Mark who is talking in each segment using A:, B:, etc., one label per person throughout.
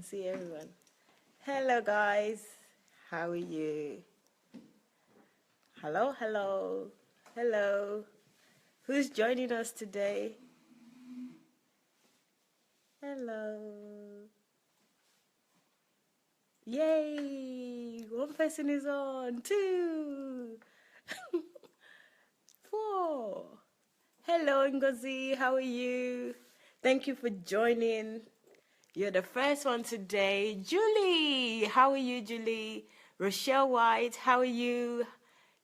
A: See everyone. Hello, guys. How are you? Hello, hello, hello. Who's joining us today? Hello. Yay! One person is on. 2, 4. Hello, Ngozi. How are you? Thank you for joining. You're the first one today. Julie, how are you, Julie? Rochelle White, how are you?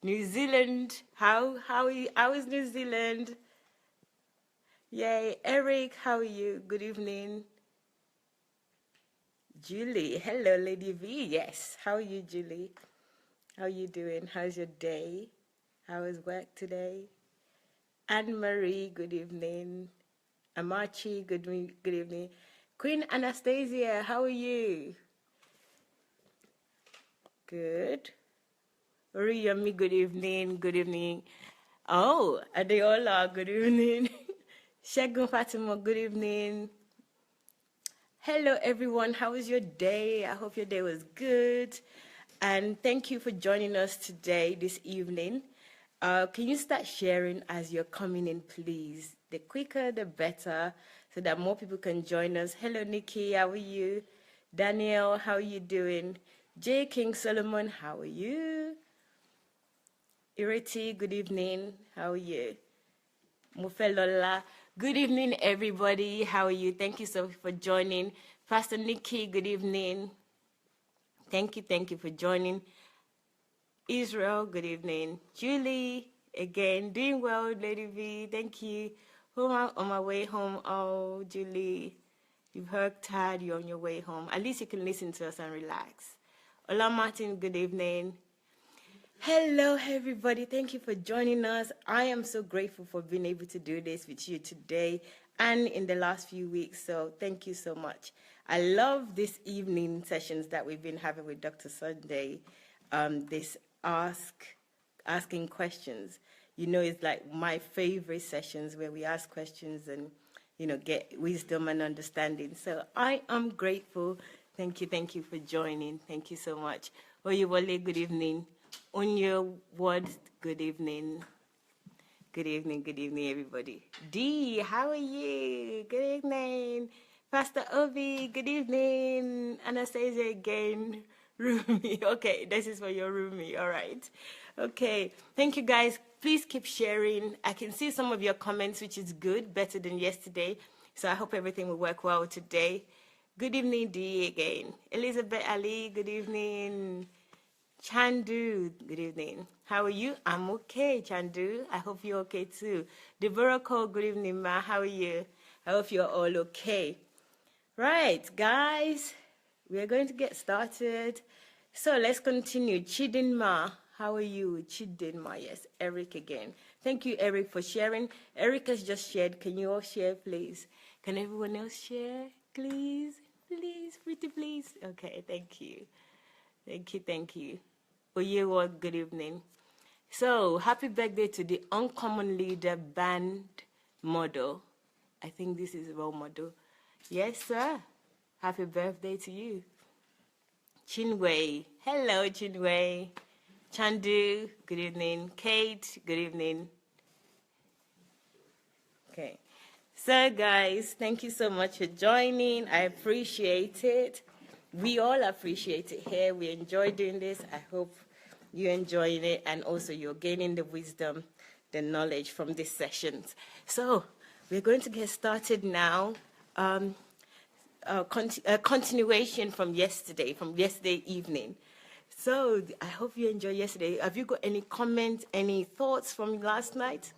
A: New Zealand, how are you? How is New Zealand? Yay. Eric, how are you? Good evening. Julie, hello, Lady V. Yes, how are you, Julie? How are you doing? How's your day? How is work today? Anne-Marie, good evening. Amachi, good evening. Queen Anastasia, how are you? Good. Oriyami, good evening. Good evening. Oh, Adeola, good evening. Shegun Fatima, good evening. Hello, everyone. How was your day? I hope your day was good. And thank you for joining us today, this evening. Can you start sharing as you're coming in, please? The quicker, the better, so that more people can join us. Hello, Nikki. How are you? Daniel, how are you doing? J. King Solomon, how are you? Ireti, good evening. How are you? Mufelola, good evening, everybody. How are you? Thank you so much for joining. Pastor Nikki, good evening. Thank you for joining. Israel, good evening. Julie, again, doing well, Lady V. Thank you. Home on my way home. Oh, Julie, you've worked hard. You're on your way home. At least you can listen to us and relax. Ola Martin, good evening. Hello, everybody. Thank you for joining us. I am so grateful for being able to do this with you today and in the last few weeks. So thank you so much. I love these evening sessions that we've been having with Dr. Sandey. This asking questions. You know, it's like my favorite sessions where we ask questions and, you know, get wisdom and understanding. So I am grateful. Thank you for joining. Thank you so much. Oyewole, good evening. On your word, good evening. Good evening, everybody. Dee, how are you? Good evening. Pastor Obi, good evening. Anastasia again. Rumi, okay, this is for your Rumi, all right. Okay, thank you guys. Please keep sharing. I can see some of your comments, which is good, better than yesterday. So I hope everything will work well today. Good evening, Dee, again. Elizabeth Ali, good evening. Chandu, good evening. How are you? I'm okay, Chandu. I hope you're okay too. Deborah Cole, good evening, ma. How are you? I hope you're all okay. Right, guys, we're going to get started. So let's continue. Chidinma, how are you? Chidinma, yes. Eric again. Thank you, Eric, for sharing. Eric has just shared. Can you all share, please? Can everyone else share, please? Please, pretty please. Okay, thank you. Thank you. Oyewa, good evening. So, happy birthday to the Uncommon Leader Band model. I think this is a role model. Yes, sir. Happy birthday to you. Chinwe. Hello, Chinwe. Chandu, good evening. Kate, good evening. Okay. So, guys, thank you so much for joining. I appreciate it. We all appreciate it here. We enjoy doing this. I hope you're enjoying it and also you're gaining the wisdom, the knowledge from these sessions. So we're going to get started now. A continuation from yesterday evening. So I hope you enjoyed yesterday. Have you got any comments, any thoughts from last night?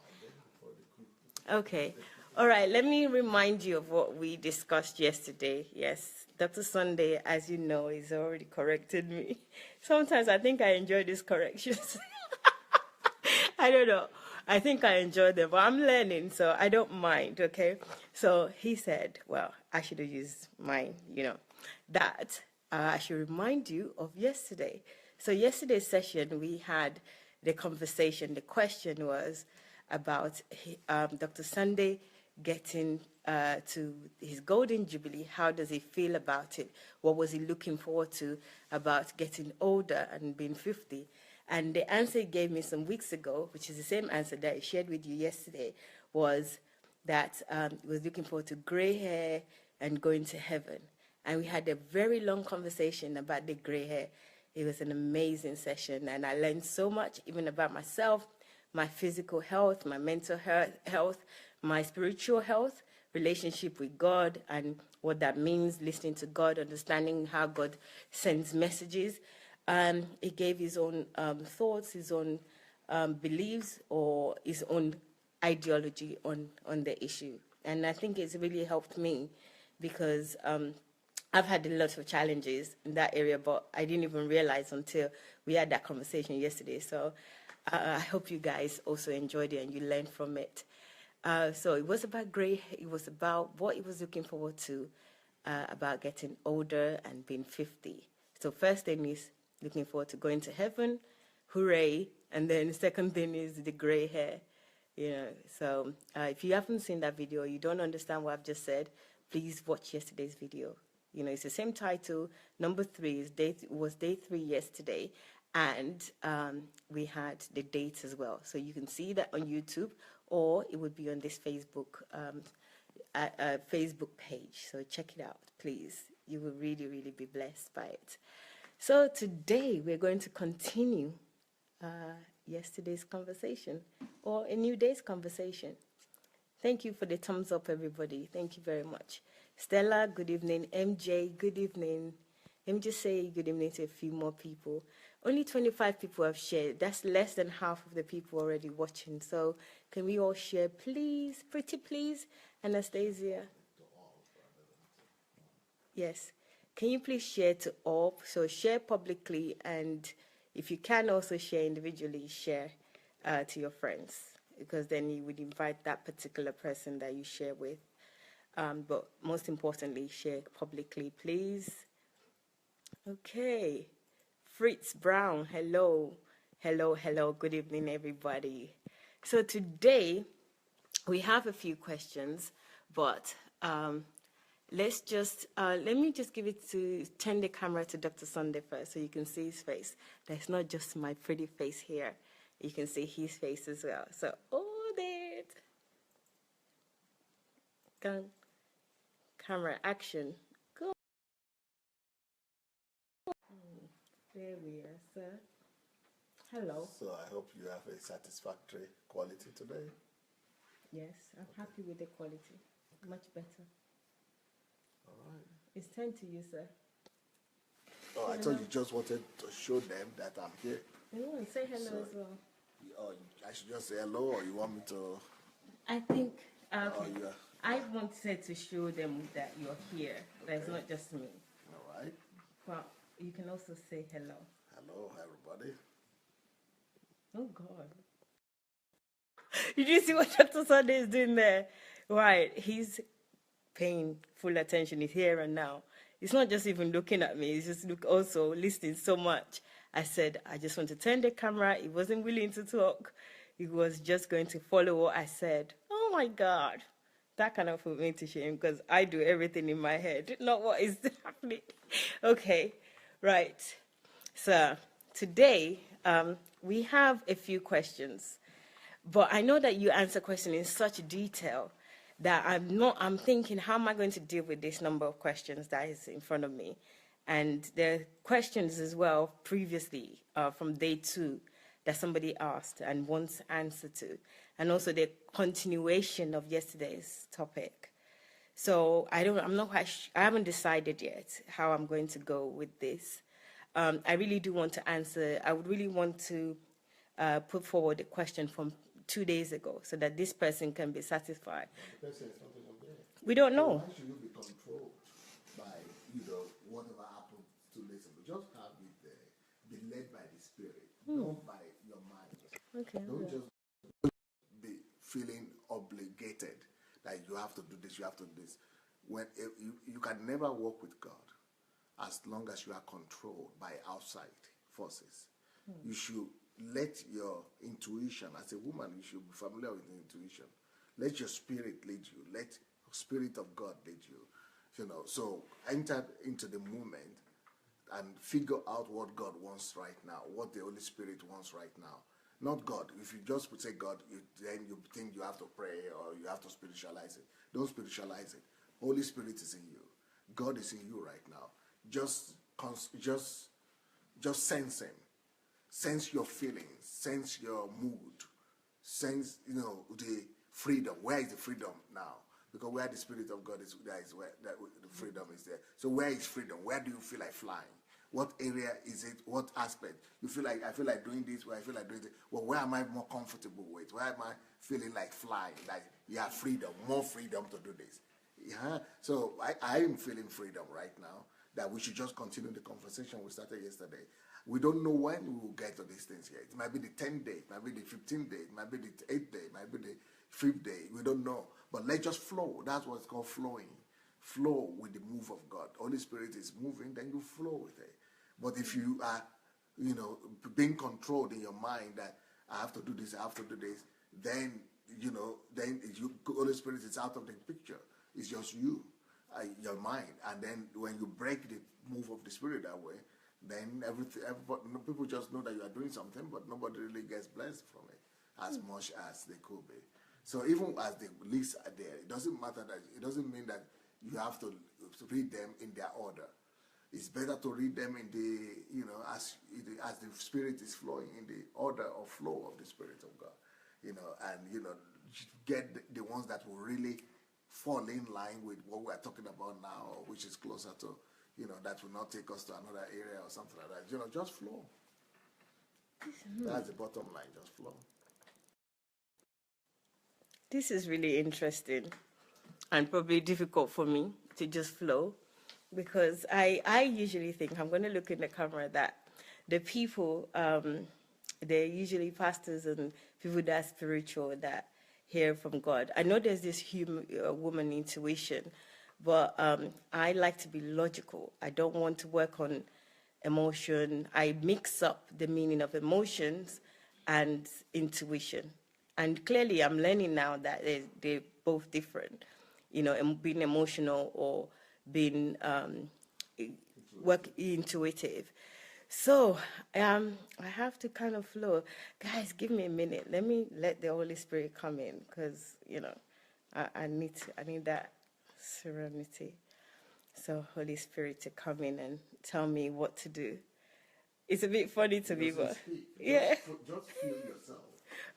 A: Okay. All right, let me remind you of what we discussed yesterday. Yes, Dr. Sandey, as you know, has already corrected me. Sometimes I think I enjoy these corrections. I don't know. I think I enjoy them, but I'm learning, so I don't mind, okay? So he said, well, I should have used mine, that I should remind you of yesterday. So yesterday's session, we had the conversation. The question was about Dr. Sandey getting to his Golden Jubilee. How does he feel about it? What was he looking forward to about getting older and being 50? And the answer he gave me some weeks ago, which is the same answer that I shared with you yesterday, was that he was looking forward to gray hair and going to heaven. And we had a very long conversation about the gray hair. It was an amazing session, and I learned so much, even about myself, my physical health, my mental health, my spiritual health, relationship with God, and what that means, listening to God, understanding how God sends messages. He gave his own thoughts, his own beliefs, or his own ideology on the issue. And I think it's really helped me because I've had a lot of challenges in that area, but I didn't even realize until we had that conversation yesterday. So I hope you guys also enjoyed it and you learned from it. So it was about gray. It was about what he was looking forward to, about getting older and being 50. So first thing is looking forward to going to heaven, hooray! And then the second thing is the gray hair. You know, so if you haven't seen that video, you don't understand what I've just said, please watch yesterday's video. You know, it's the same title. Number 3 was day 3 yesterday, and we had the dates as well. So you can see that on YouTube, or it would be on this Facebook Facebook page. So check it out, please. You will really, really be blessed by it. So today we're going to continue yesterday's conversation, or a new day's conversation. Thank you for the thumbs up, everybody. Thank you very much. Stella, good evening. MJ, good evening. Let me just say good evening to a few more people. Only 25 people have shared. That's less than half of the people already watching. So can we all share, please? Pretty please. Anastasia. Yes. Can you please share to all? So share publicly, and if you can also share individually, share to your friends, because then you would invite that particular person that you share with. But most importantly, share publicly, please. Okay. Fritz Brown, hello. Hello, hello. Good evening, everybody. So today, we have a few questions, but let's just, let me just turn the camera to Dr. Sandey first so you can see his face. That's not just my pretty face here. You can see his face as well. So, oh, there. Go. Camera action. Go. There we are, sir. Hello.
B: So I hope you have a satisfactory quality today.
A: Yes, I'm happy with the quality. Much better.
B: All right.
A: It's time to you, sir.
B: Oh, I thought you just wanted to show them that I'm here.
A: No, say hello
B: So,
A: as well.
B: Oh, I should just say hello, or you want me to?
A: I think
B: Oh, yeah.
A: I wanted to show them that you're here. That it's not just me.
B: All right.
A: Well, you can also say hello.
B: Hello, everybody.
A: Oh, God. Did you see what Dr. Sandey is doing there? Right. He's paying full attention. He's here and now. He's not just even looking at me. He's just also listening so much. I said, I just want to turn the camera. He wasn't willing to talk. He was just going to follow what I said. Oh, my God. That kind of put me to shame because I do everything in my head, not what is happening. Okay. Right. So today we have a few questions, but I know that you answer questions in such detail that I'm thinking, how am I going to deal with this number of questions that is in front of me? And there are questions as well previously from day 2 that somebody asked and wants answer to, and also the continuation of yesterday's topic. So I haven't decided yet how I'm going to go with this. I really do want to answer. I would really want to put forward a question from 2 days ago so that this person can be satisfied.
B: The person is not even there.
A: We don't know.
B: Why should you be controlled by, whatever happened 2 days ago? Just have it be led by the Spirit, not by your mind.
A: Okay.
B: Don't just be feeling obligated that you have to do this, you have to do this. When you can never work with God as long as you are controlled by outside forces. You should let your intuition, as a woman, you should be familiar with intuition. Let your spirit lead you. Let Spirit of God did you. You know, so enter into the moment and figure out what God wants right now, what the Holy Spirit wants right now. Not God. If you just say God, then you think you have to pray or you have to spiritualize it. Don't spiritualize it. Holy Spirit is in you. God is in you right now. Just sense Him. Sense your feelings. Sense your mood. Sense, the freedom. Where is the freedom now? Because where the Spirit of God is, that is where the freedom is there. So where is freedom? Where do you feel like flying? What area is it? What aspect? You feel like, I feel like doing this, where I feel like doing this. Well, where am I more comfortable with? Where am I feeling like flying? Like, freedom, more freedom to do this. Yeah. So I am feeling freedom right now, that we should just continue the conversation we started yesterday. We don't know when we will get to these things yet. It might be the 10th day, it might be the 15th day, it might be the 8th day, it might be the 5th day. We don't know. But let's just flow. That's what's called flowing. Flow with the move of God. Holy Spirit is moving, then you flow with it. But if you are, being controlled in your mind that I have to do this, I have to do this, then, Holy Spirit is out of the picture. It's just you, your mind. And then when you break the move of the Spirit that way, then people just know that you are doing something, but nobody really gets blessed from it as much as they could be. So even as the lists are there, it doesn't matter that, it doesn't mean that you have to read them in their order. It's better to read them in the, as the Spirit is flowing, in the order of flow of the Spirit of God, and, get the ones that will really fall in line with what we're talking about now, which is closer to, that will not take us to another area or something like that. Just flow. That's the bottom line, just flow.
A: This is really interesting and probably difficult for me to just flow, because I usually think, I'm going to look in the camera, that the people, they're usually pastors and people that are spiritual, that hear from God. I know there's this woman intuition, but I like to be logical. I don't want to work on emotion. I mix up the meaning of emotions and intuition. And clearly I'm learning now that they're both different, being emotional or being intuitive. So I have to kind of flow. Guys, give me a minute. Let me let the Holy Spirit come in, because, I need that serenity. So Holy Spirit to come in and tell me what to do. It's a bit funny to me, but yeah.
B: Just feel yourself.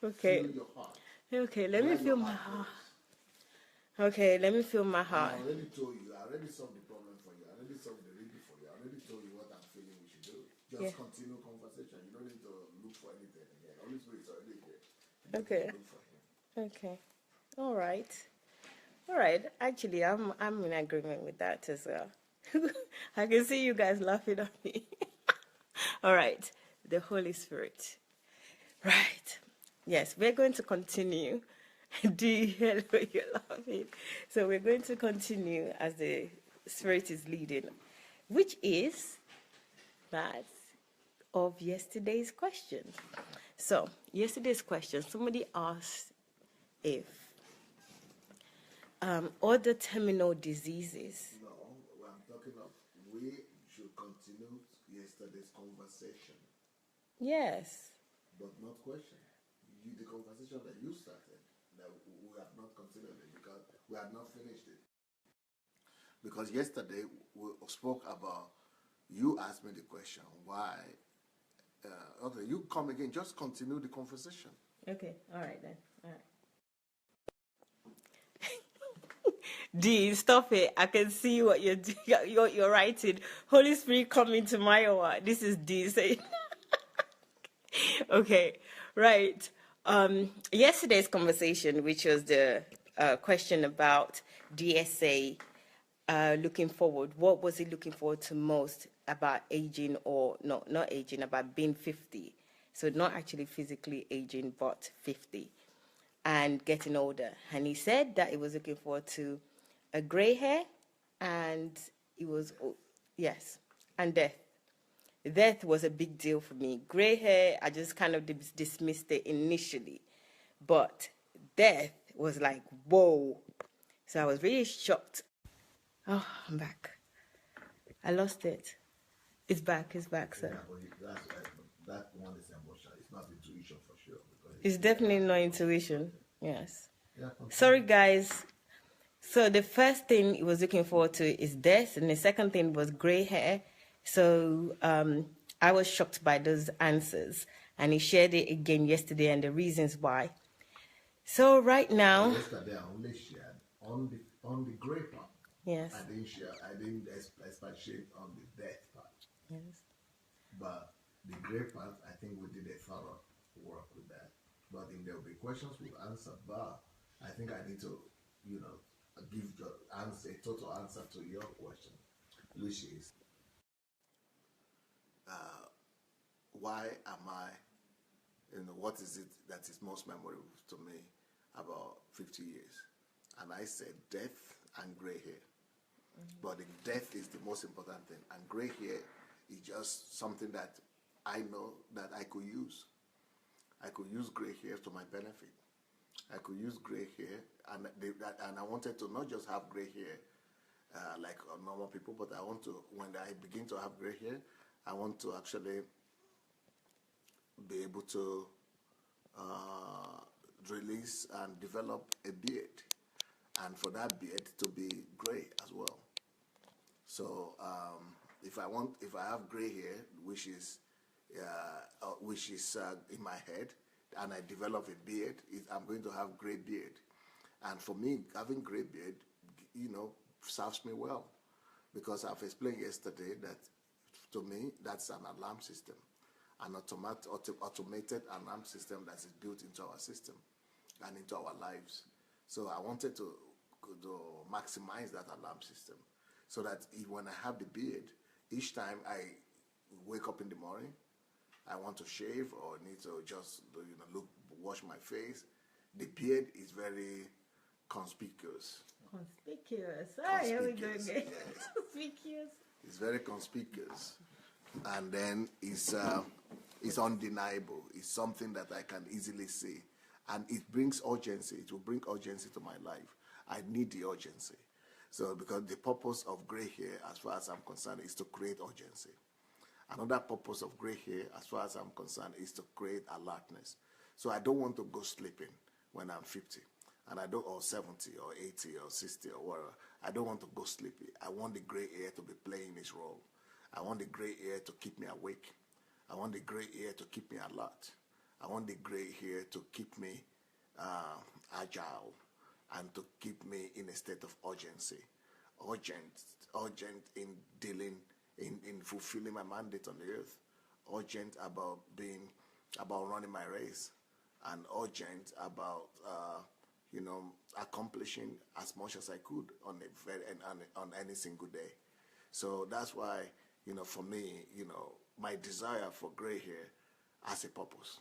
A: Okay.
B: Feel your heart.
A: Okay, let me feel my heart. Okay, let me feel my heart.
B: I already told you. I already solved the problem for you. I already solved the reading for you. I already told you what I'm feeling we should do. Just continue conversation. You don't need to look for anything again. Holy Spirit is already here.
A: Okay.
B: Look for him.
A: Okay. All right. Actually, I'm in agreement with that as well. I can see you guys laughing at me. All right. The Holy Spirit. Right. Yes, we're going to continue. Do you hear what you're laughing? So we're going to continue as the Spirit is leading, which is that of yesterday's question. So yesterday's question, somebody asked if other terminal diseases.
B: No, I'm talking of, we should continue yesterday's conversation.
A: Yes.
B: But not question. The conversation that you started, that we have not considered it because we have not finished it. Because yesterday we spoke about, you asked me the question, why? Okay, you come again, just continue the conversation.
A: Okay, all right then. All right. D, stop it. I can see what you're writing. Holy Spirit, come into my heart. This is D saying. Okay, right. Yesterday's conversation, which was the question about DSA, looking forward. What was he looking forward to most about aging, or no, not aging, about being 50? So not actually physically aging, but 50 and getting older. And he said that he was looking forward to a gray hair, and it was, yes, and death. Death was a big deal for me. Gray hair, I just kind of dismissed it initially. But death was like, whoa. So I was really shocked. Oh, I'm back. I lost it. It's back, sir.
B: Yeah, but that one is emotional. It's not intuition for sure.
A: It's definitely not intuition. Yes.
B: Yeah,
A: Sorry, guys. So the first thing he was looking forward to is death, and the second thing was gray hair. So I was shocked by those answers, and he shared it again yesterday and the reasons why. So right now,
B: yesterday I only shared on the gray part.
A: yes,
B: I didn't expatiate on the death part.
A: yes,
B: But the gray part, I think we did a thorough work with that. But if there will be questions we'll answer, but I think I need to, give the answer, a total answer to your question, which is, why am I, what is it that is most memorable to me about 50 years? And I said death and gray hair. But the death is the most important thing, and gray hair is just something that I know that I could use. I could use gray hair to my benefit. I could use gray hair, and I wanted to not just have gray hair like normal people, but I want to, when I begin to have gray hair, I want to actually be able to release and develop a beard, and for that beard to be gray as well. So if I have gray hair, which is in my head, and I develop a beard, I'm going to have gray beard. And for me, having gray beard, serves me well, because I've explained yesterday that to me that's an alarm system, an automated alarm system that is built into our system and into our lives. So I wanted to maximize that alarm system, so that when I have the beard, each time I wake up in the morning, I want to shave or need to just wash my face, the beard is very conspicuous.
A: Conspicuous. Ah, here we go again.
B: Yes.
A: Conspicuous.
B: It's very conspicuous, and then it's undeniable. It's something that I can easily see, and it brings urgency. It will bring urgency to my life. I need the urgency. So, because the purpose of gray hair, as far as I'm concerned, is to create urgency. Another purpose of gray hair, as far as I'm concerned, is to create alertness. So I don't want to go sleeping when I'm 50, and or 70, or 80, or 60, or whatever. I don't want to go sleepy. I want the gray hair to be playing its role. I want the gray hair to keep me awake. I want the gray hair to keep me alert. I want the gray hair to keep me agile, and to keep me in a state of urgency. Urgent in dealing, in fulfilling my mandate on the earth. Urgent about running my race, and urgent about accomplishing as much as I could on any single day. So that's why, for me, my desire for gray hair has a purpose.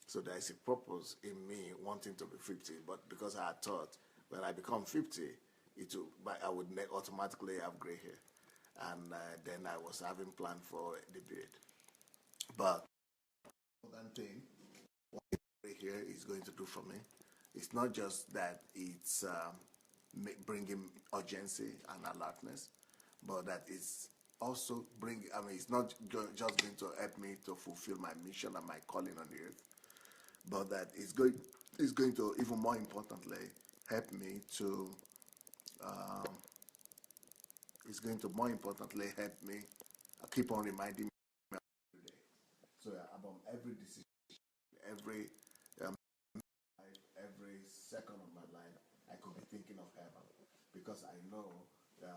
B: So there is a purpose in me wanting to be 50, but because I had thought when I become 50, I would automatically have gray hair, and then I was having planned for the beard. But one thing, what gray hair is going to do for me, it's not just that it's bringing urgency and alertness, but that it's also it's not just going to help me to fulfill my mission and my calling on the earth, but that it's going to, even more importantly, help me to keep on reminding me every day. So about every decision, every every second of my life, I could be thinking of heaven, because I know the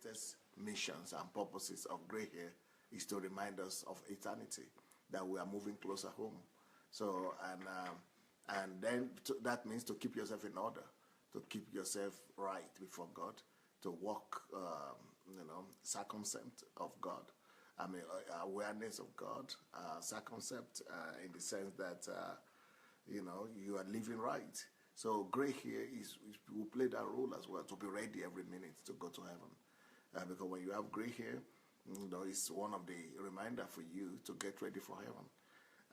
B: greatest missions and purposes of gray hair is to remind us of eternity, that we are moving closer home. So and then that means to keep yourself in order, to keep yourself right before God, to walk circumspect of God. Awareness of God, circumspect in the sense that you are living right. So gray hair will play that role as well, to be ready every minute to go to heaven. Because when you have gray hair, it's one of the reminder for you to get ready for heaven.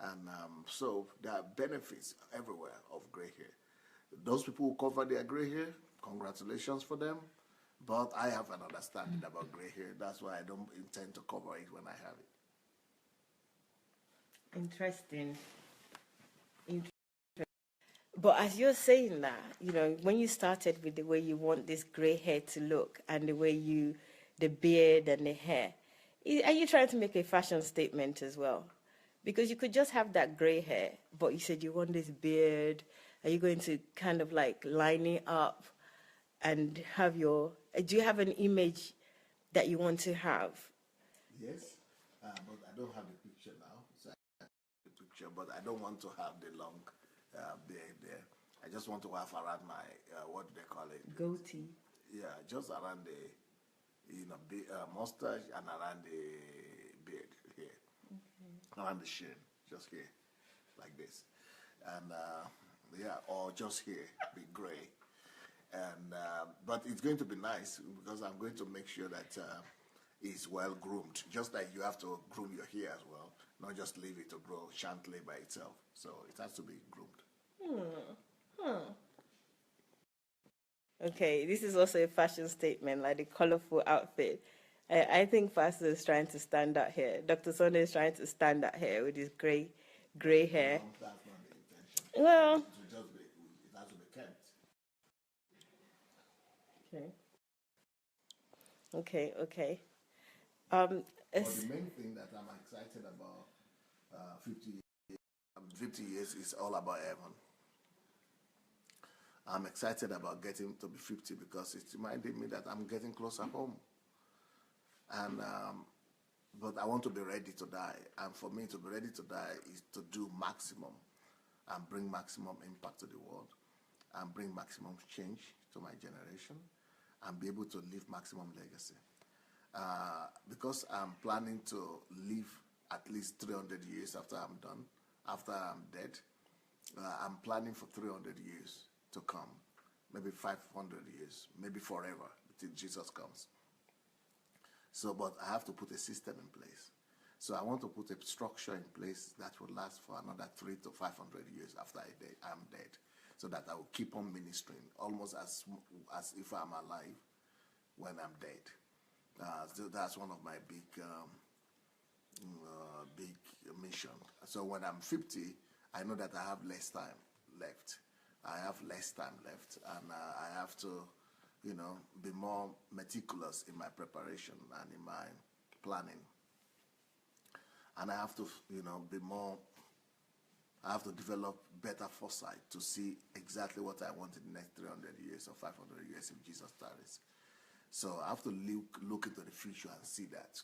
B: And so there are benefits everywhere of gray hair. Those people who cover their gray hair, congratulations for them. But I have an understanding about gray hair. That's why I don't intend to cover it when I have it.
A: Interesting. But as you're saying that, when you started with the way you want this gray hair to look and the way the beard and the hair, are you trying to make a fashion statement as well? Because you could just have that gray hair, but you said you want this beard. Are you going to kind of like line it up and have do you have an image that you want to have?
B: Yes, but I don't have the picture now. So I have the picture, but I don't want to have the long beard there. I just want to have around my, what do they call it?
A: Goatee.
B: Yeah, just around the, mustache and around the beard here. Okay. Around the chin, just here, like this. And, or just here, be gray. And but it's going to be nice because I'm going to make sure that it's well groomed. Just like you have to groom your hair as well, not just leave it to grow shantly by itself. So it has to be groomed.
A: Okay, this is also a fashion statement, like the colorful outfit. I think Pastor is trying to stand out here. Dr. Sandey is trying to stand out here with his gray hair.
B: No, that's not the intention.
A: Well,
B: It has to be kept.
A: Okay.
B: But the main thing that I'm excited about 50 years is all about heaven. I'm excited about getting to be 50 because it's reminding me that I'm getting closer home. And but I want to be ready to die. And for me to be ready to die is to do maximum and bring maximum impact to the world and bring maximum change to my generation and be able to leave maximum legacy. Because I'm planning to live at least 300 years after I'm done, after I'm dead. I'm planning for 300 years to come, maybe 500 years, maybe forever, until Jesus comes. So, but I have to put a system in place. So I want to put a structure in place that will last for another 300 to 500 years after I'm dead, so that I will keep on ministering almost as if I'm alive when I'm dead. So that's one of my big mission. So when I'm 50, I know that I have less time left. And I have to, be more meticulous in my preparation and in my planning. And I have to, I have to develop better foresight to see exactly what I want in the next 300 years or 500 years if Jesus tarries. So I have to look into the future and see that,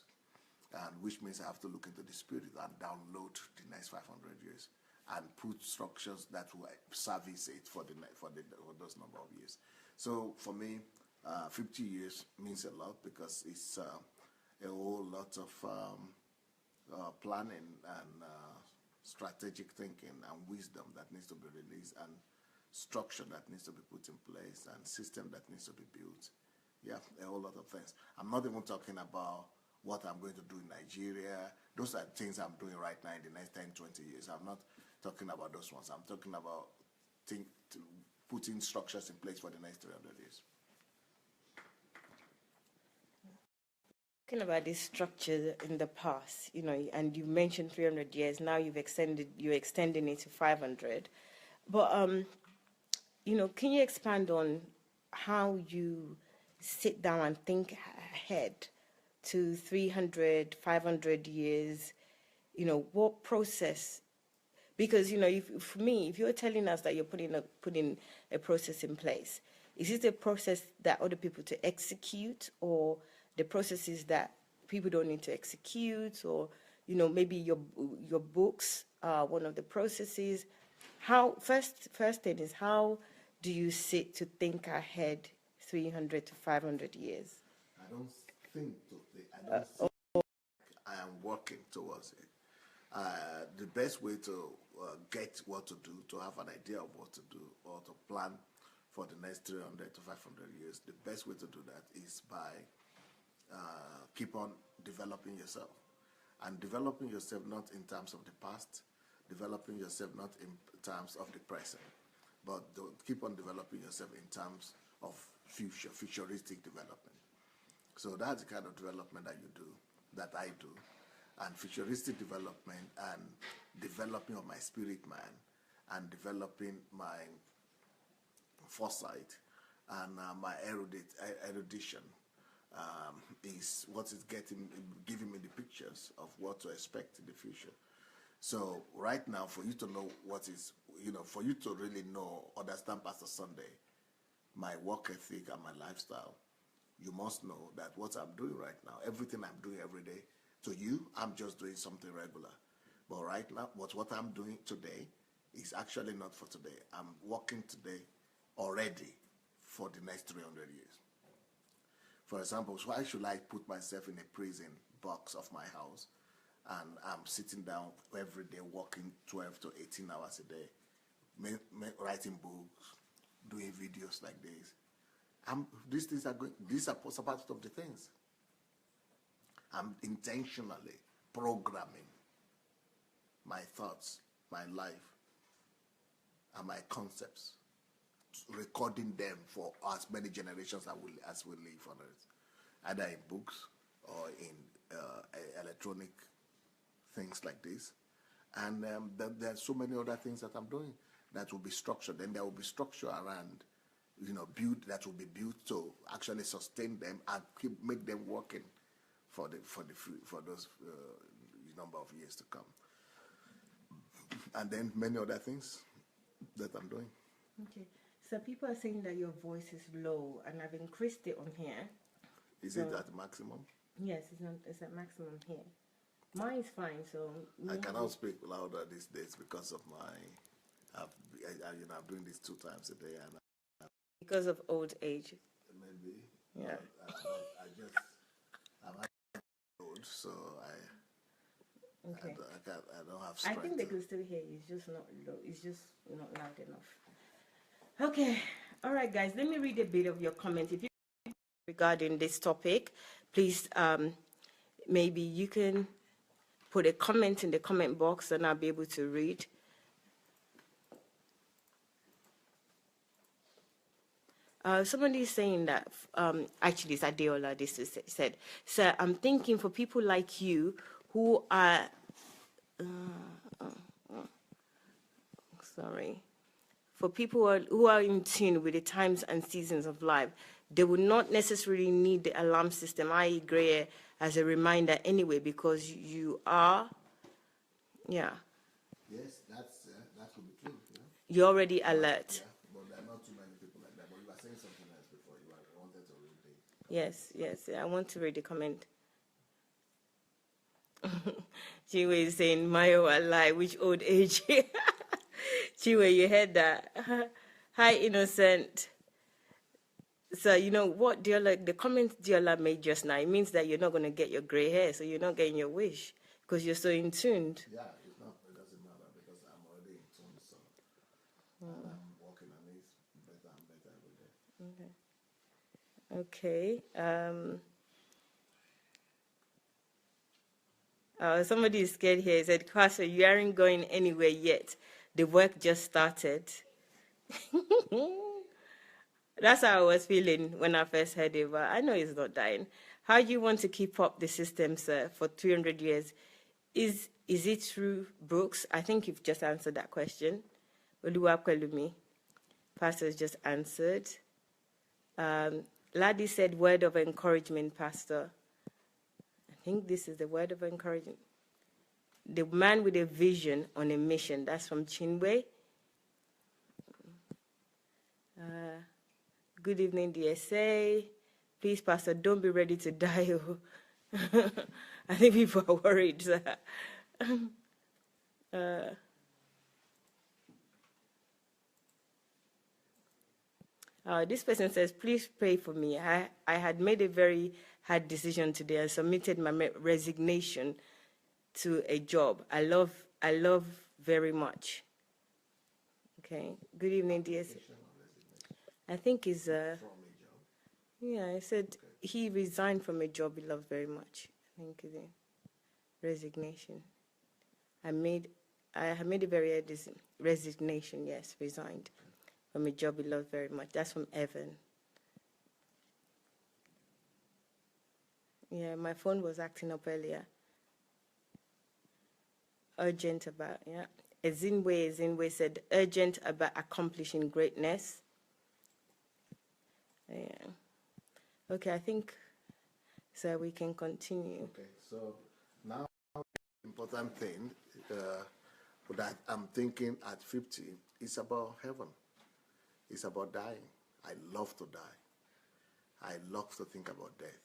B: and which means I have to look into the spirit and download the next 500 years and put structures that will service it for those number of years. So for me, 50 years means a lot because it's a whole lot of planning and strategic thinking and wisdom that needs to be released and structure that needs to be put in place and system that needs to be built. Yeah, a whole lot of things. I'm not even talking about what I'm going to do in Nigeria. Those are things I'm doing right now in the next 10, 20 years. I'm not talking about those ones. I'm talking about putting structures in place for the next 300 years.
A: Talking about this structure in the past, and you mentioned 300 years. Now you're extending it to 500. But, can you expand on how you sit down and think ahead to 300, 500 years? What process? Because, for me, if you're telling us that you're putting a process in place, is it a process that other people to execute, or the processes that people don't need to execute, or, maybe your books are one of the processes? First thing is, how do you sit to think ahead 300 to 500 years?
B: I don't think I am working towards it. The best way to get what to do, to have an idea of what to do, or to plan for the next 300 to 500 years, the best way to do that is by keep on developing yourself. And developing yourself not in terms of the past, developing yourself not in terms of the present, but keep on developing yourself in terms of futuristic development. So that's the kind of development that you do, that I do. And futuristic development and developing of my spirit man and developing my foresight and my erudition is what is giving me the pictures of what to expect in the future. So right now, for you to know what is, for you to really understand Pastor Sandey, my work ethic and my lifestyle, you must know that what I'm doing right now, everything I'm doing every day, to you, I'm just doing something regular. But right now, what I'm doing today is actually not for today. I'm working today already for the next 300 years. For example, why should I put myself in a prison box of my house and I'm sitting down every day working 12 to 18 hours a day, writing books, doing videos like this? These are part of the things. I'm intentionally programming my thoughts, my life, and my concepts, recording them for as many generations as we live on earth, either in books or in electronic things like this. And there are so many other things that I'm doing that will be structured. Then there will be structure around, that will be built to actually sustain them and make them working for those number of years to come. And then many other things that I'm doing.
A: Okay. So people are saying that your voice is low, and I've increased it on here.
B: Is it at maximum?
A: Yes, it's at maximum here. Mine is fine, so...
B: I cannot speak louder these days because of I'm doing this 2 times a day. And
A: because of old age?
B: Maybe.
A: Yeah.
B: I'm old, so
A: okay.
B: I don't have strength.
A: I think they can still hear you. It's just not low. It's just not loud enough. Okay. All right, guys. Let me read a bit of your comment. If you regarding this topic, please, maybe you can put a comment in the comment box and I'll be able to read. Somebody is saying that, actually it's Adeola, this is said, "Sir, I'm thinking for people like you who are, for people who are in tune with the times and seasons of life, they would not necessarily need the alarm system, i.e. gray hair, as a reminder anyway, because you are, yeah."
B: Yes, that could be true. Yeah.
A: You're already alert.
B: Yeah, but there are not too many people like that. But you were saying something else before. You wanted to read it.
A: Yes, I want to read the comment. Chiwe is saying, "Mayo lie, which old age?" Chiwe, you heard that. Hi, innocent. So, you know what, the comment Diola made just now, it means that you're not going to get your gray hair, so you're not getting your wish, because you're so in tuned.
B: Yeah, it doesn't matter, because I'm already in tune, so and I'm working on it better and better
A: every day. Okay. Somebody is scared here. He said, "Pastor, you aren't going anywhere yet. The work just started." That's how I was feeling when I first heard it, but I know it's not dying. How do you want to keep up the system, sir, for 300 years? Is it through books? I think you've just answered that question. Oluwakwelumi. Pastor's just answered. Laddie said, "Word of encouragement, Pastor." I think this is the word of encouragement. The man with a vision on a mission. That's from Chinwe. Good evening, DSA. Please, Pastor, don't be ready to die. I think people are worried. This person says, "Please pray for me. I had made a very hard decision today and submitted my resignation to a job I love very much." Okay. Good evening, DSA. I think it's yeah, I said he resigned from a job he loved very much. I think it's a resignation. I have made a very resignation, yes, resigned from a job he loved very much. That's from Evan. Yeah, my phone was acting up earlier. Urgent about, yeah. Ezinwe said, urgent about accomplishing greatness. Yeah. Okay, I think so we can continue.
B: Okay, so now the important thing that I'm thinking at 50 is about heaven. It's about dying. I love to die. I love to think about death.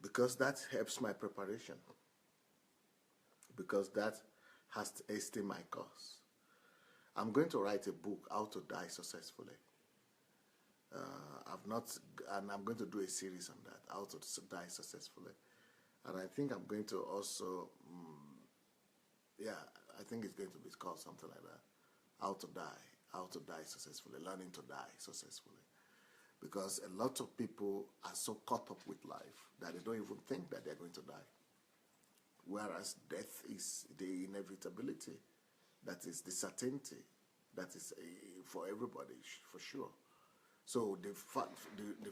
B: Because that helps my preparation. Because that has to hasten my cause. I'm going to write a book, How to Die Successfully. And I'm going to do a series on that, How to Die Successfully. And I think I'm going to also, I think it's going to be called something like that, How to Die Successfully, Learning to Die Successfully. Because a lot of people are so caught up with life that they don't even think that they're going to die. Whereas death is the inevitability, that is the certainty, that is for everybody, for sure. So the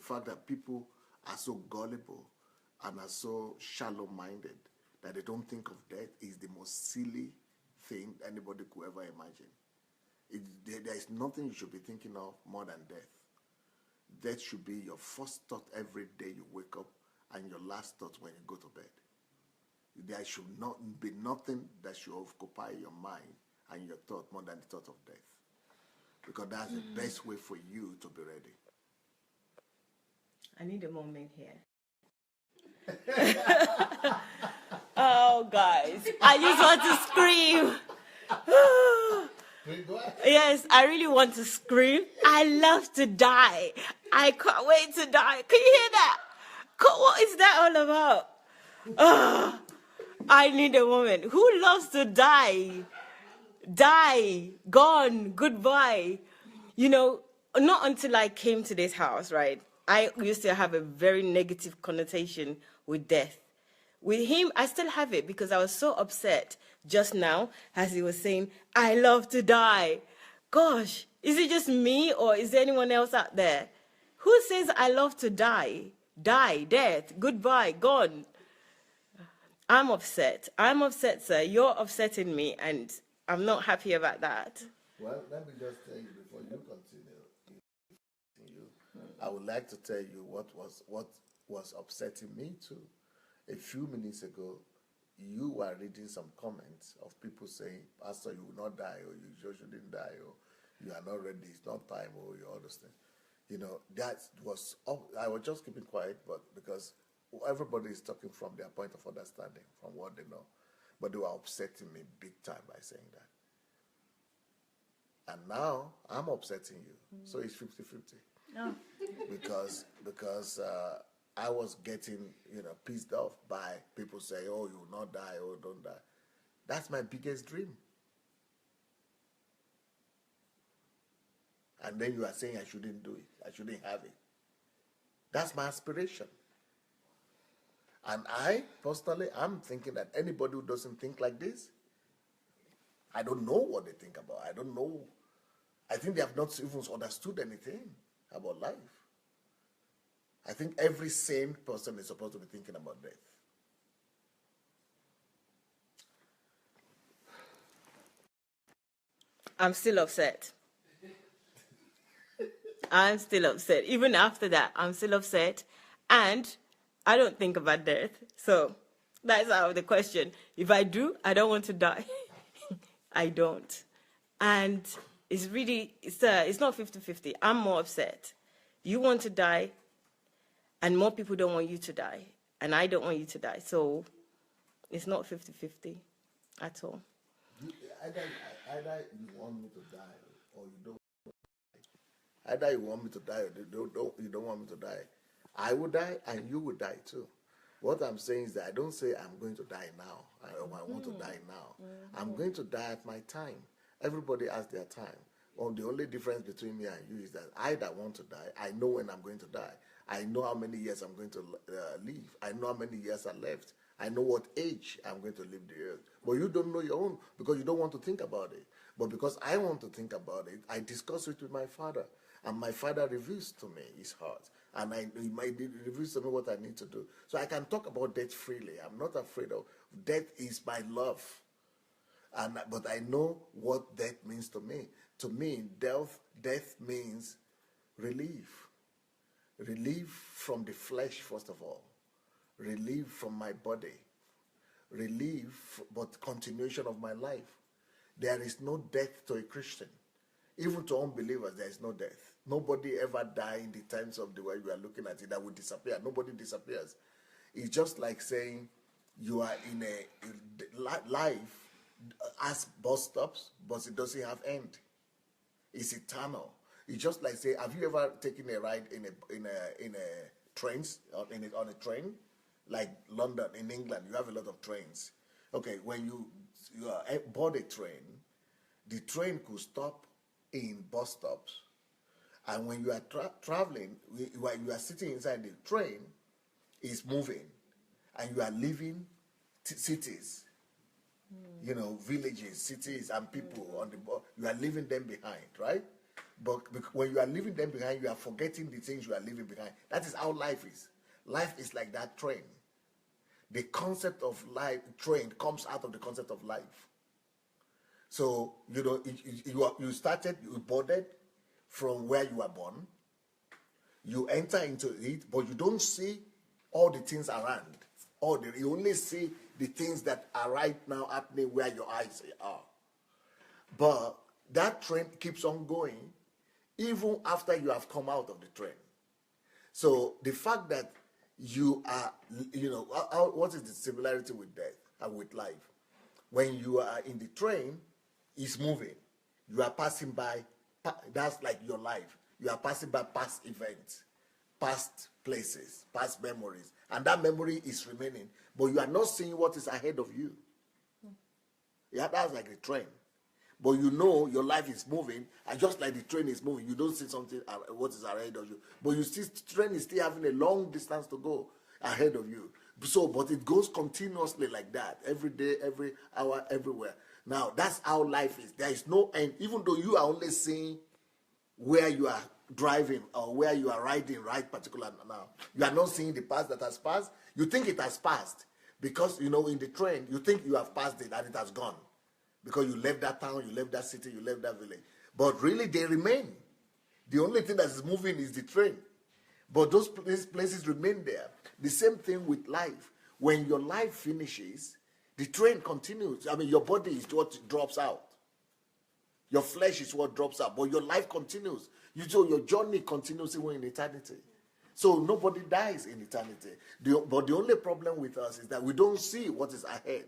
B: fact that people are so gullible and are so shallow-minded that they don't think of death is the most silly thing anybody could ever imagine. There is nothing you should be thinking of more than death. Death should be your first thought every day you wake up and your last thought when you go to bed. There should not be nothing that should occupy your mind and your thought more than the thought of death. Because that's the best way for you to be ready.
A: I need a moment here. Oh, guys, I just want to scream. Yes, I really want to scream. I love to die. I can't wait to die. Can you hear that? What is that all about? Oh, I need a moment. Who loves to die? Die, gone, goodbye. You know, not until I came to this house, right? I used to have a very negative connotation with death. With him, I still have it because I was so upset just now as he was saying, I love to die. Gosh, is it just me or is there anyone else out there? Who says I love to die? Die, death, goodbye, gone. I'm upset. I'm upset, sir. You're upsetting me and I'm not happy about that.
B: Well, let me just tell you before you continue. I would like to tell you what was upsetting me too. A few minutes ago, you were reading some comments of people saying, Pastor, you will not die, or you just shouldn't die, or you are not ready, it's not time, or you understand. You know, I was just keeping quiet, but because everybody is talking from their point of understanding, from what they know. But they were upsetting me big time by saying that. And now I'm upsetting you. So it's 50-50.
A: No.
B: Because I was getting, pissed off by people saying, oh, you will not die, oh, don't die. That's my biggest dream. And then you are saying I shouldn't do it. I shouldn't have it. That's my aspiration. And I, personally, I'm thinking that anybody who doesn't think like this, I don't know what they think about. I don't know. I think they have not even understood anything about life. I think every sane person is supposed to be thinking about death.
A: I'm still upset. I'm still upset. Even after that, I'm still upset. And I don't think about death. So that's out of the question. If I do, I don't want to die. I don't. And it's really, it's not 50-50. I'm more upset. You want to die, and more people don't want you to die. And I don't want you to die. So it's not 50-50 at all.
B: Either you want me to die or you don't. Either you want me to die or you don't want me to die. I will die and you will die too. What I'm saying is that I don't say I'm going to die now or I want to die now. I'm going to die at my time. Everybody has their time. Well, the only difference between me and you is that I that want to die, I know when I'm going to die. I know how many years I'm going to live. I know how many years are left. I know what age I'm going to leave the earth. But you don't know your own because you don't want to think about it. But because I want to think about it, I discuss it with my father. And my father reveals to me his heart. And He might reveal to me what I need to do. So I can talk about death freely. I'm not afraid of death. Is my love. But I know what death means to me. To me, death means relief. Relief from the flesh, first of all. Relief from my body. Relief, but continuation of my life. There is no death to a Christian. Even to unbelievers, there is no death. Nobody ever died in the times of the way you are looking at it that would disappear. Nobody disappears. It's just like saying you are in a life has bus stops, but it doesn't have end. It's eternal. It's just like say, have you ever taken a ride in a train on a train, like London in England? You have a lot of trains. Okay, when you are board a train, the train could stop in bus stops, and when you are traveling, while you are sitting inside the train, it's moving, and you are leaving cities. Villages, cities, and people on the board. You are leaving them behind, right? But when you are leaving them behind, you are forgetting the things you are leaving behind. That is how life is. Life is like that train. The concept of life, train, comes out of the concept of life. So, you boarded from where you were born. You enter into it, but you don't see all the things around. You only see the things that are right now happening where your eyes are. But that train keeps on going even after you have come out of the train. So the fact that you are, what is the similarity with death and with life? When you are in the train, it's moving. You are passing by, that's like your life. You are passing by past events, past places, past memories. And that memory is remaining. But you are not seeing what is ahead of you. Yeah, that's like a train. But your life is moving, and just like the train is moving, you don't see something, what is ahead of you. But you see, the train is still having a long distance to go ahead of you. So, but it goes continuously like that, every day, every hour, everywhere. Now, that's how life is. There is no end. Even though you are only seeing where you are driving or where you are riding right particular now, you are not seeing the past that has passed. You think it has passed because, in the train, you think you have passed it and it has gone. Because you left that town, you left that city, you left that village. But really, they remain. The only thing that is moving is the train. But those places remain there. The same thing with life. When your life finishes, the train continues. I mean, your body is what drops out. Your flesh is what drops out. But your life continues. Your journey continues even in eternity. So nobody dies in eternity. But the only problem with us is that we don't see what is ahead.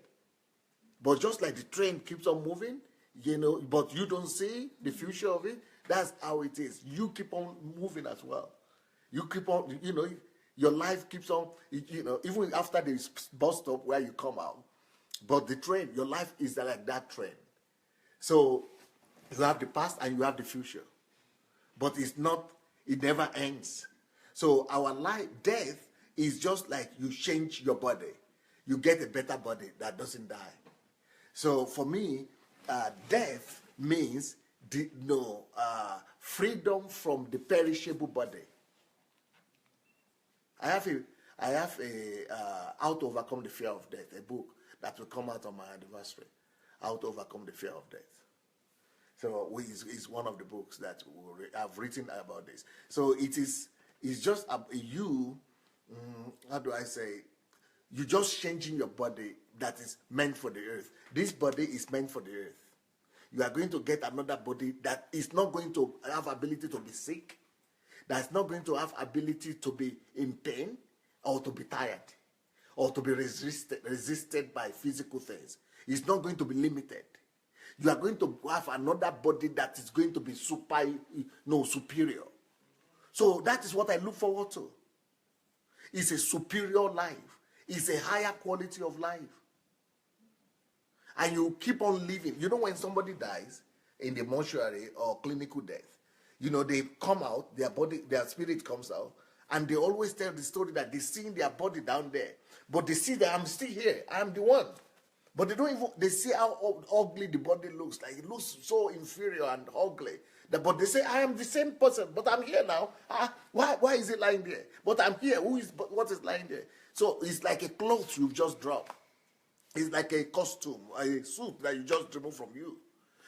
B: But just like the train keeps on moving, but you don't see the future of it, that's how it is. You keep on moving as well. You keep on, your life keeps on, even after the bus stop where you come out. But the train, your life is like that train. So you have the past and you have the future. But it never ends. So our life, death is just like you change your body. You get a better body that doesn't die. So for me, death means freedom from the perishable body. I have How to Overcome the Fear of Death, a book that will come out on my anniversary. How to Overcome the Fear of Death. So it's one of the books that I've written about this. So it's just you. How do I say? You're just changing your body that is meant for the earth. This body is meant for the earth. You are going to get another body that is not going to have ability to be sick, that's not going to have ability to be in pain or to be tired or to be resisted by physical things. It's not going to be limited. You are going to have another body that is going to be superior. So that is what I look forward to. It's a superior life. It's a higher quality of life. And you keep on living. When somebody dies in the mortuary or clinical death, they come out, their spirit comes out, and they always tell the story that they see their body down there. But they see that I'm still here. I'm the one. But they don't even, they see how ugly the body looks. Like it looks so inferior and ugly. But they say, I am the same person, but I'm here now. Why is it lying there? But I'm here. What is lying there? So it's like a cloth you've just dropped. It's like a costume, a suit that you just remove from you.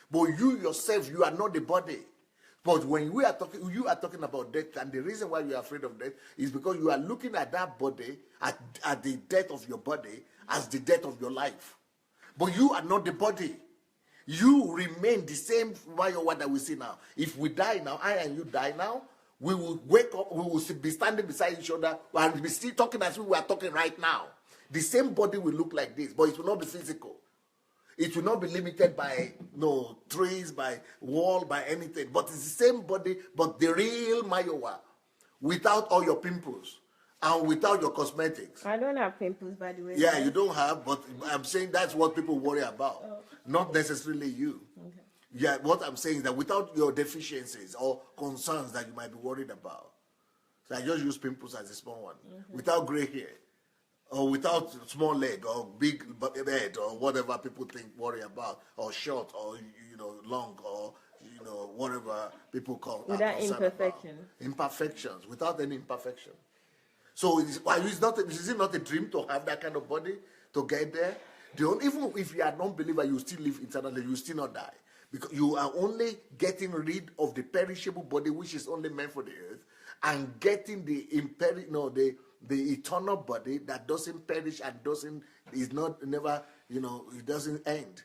B: But you yourself, you are not the body. But when you are talking about death, and the reason why you are afraid of death is because you are looking at that body, at the death of your body, as the death of your life. But you are not the body. You remain the same what that we see now. If we die now, I and you die now, we will wake up, we will be standing beside each other and be still talking as we are talking right now. The same body will look like this, but it will not be physical. It will not be limited by trees, by wall, by anything. But it's the same body, but the real Mayowa, without all your pimples. And without your cosmetics.
A: I don't have pimples, by the way.
B: Yeah, you don't have, but I'm saying that's what people worry about. Oh. Not necessarily you. Okay. Yeah, what I'm saying is that without your deficiencies or concerns that you might be worried about. So I just use pimples as a small one. Mm-hmm. Without gray hair, or without small leg, or big head, or whatever people worry about, or short, or long, or whatever people call.
A: Without imperfection.
B: Imperfections, without any imperfection. So is it not a dream to have that kind of body, to get there? Even if you are a non-believer, you still live eternally, you still not die. Because you are only getting rid of the perishable body, which is only meant for the earth, and getting the eternal body that doesn't perish and it doesn't end.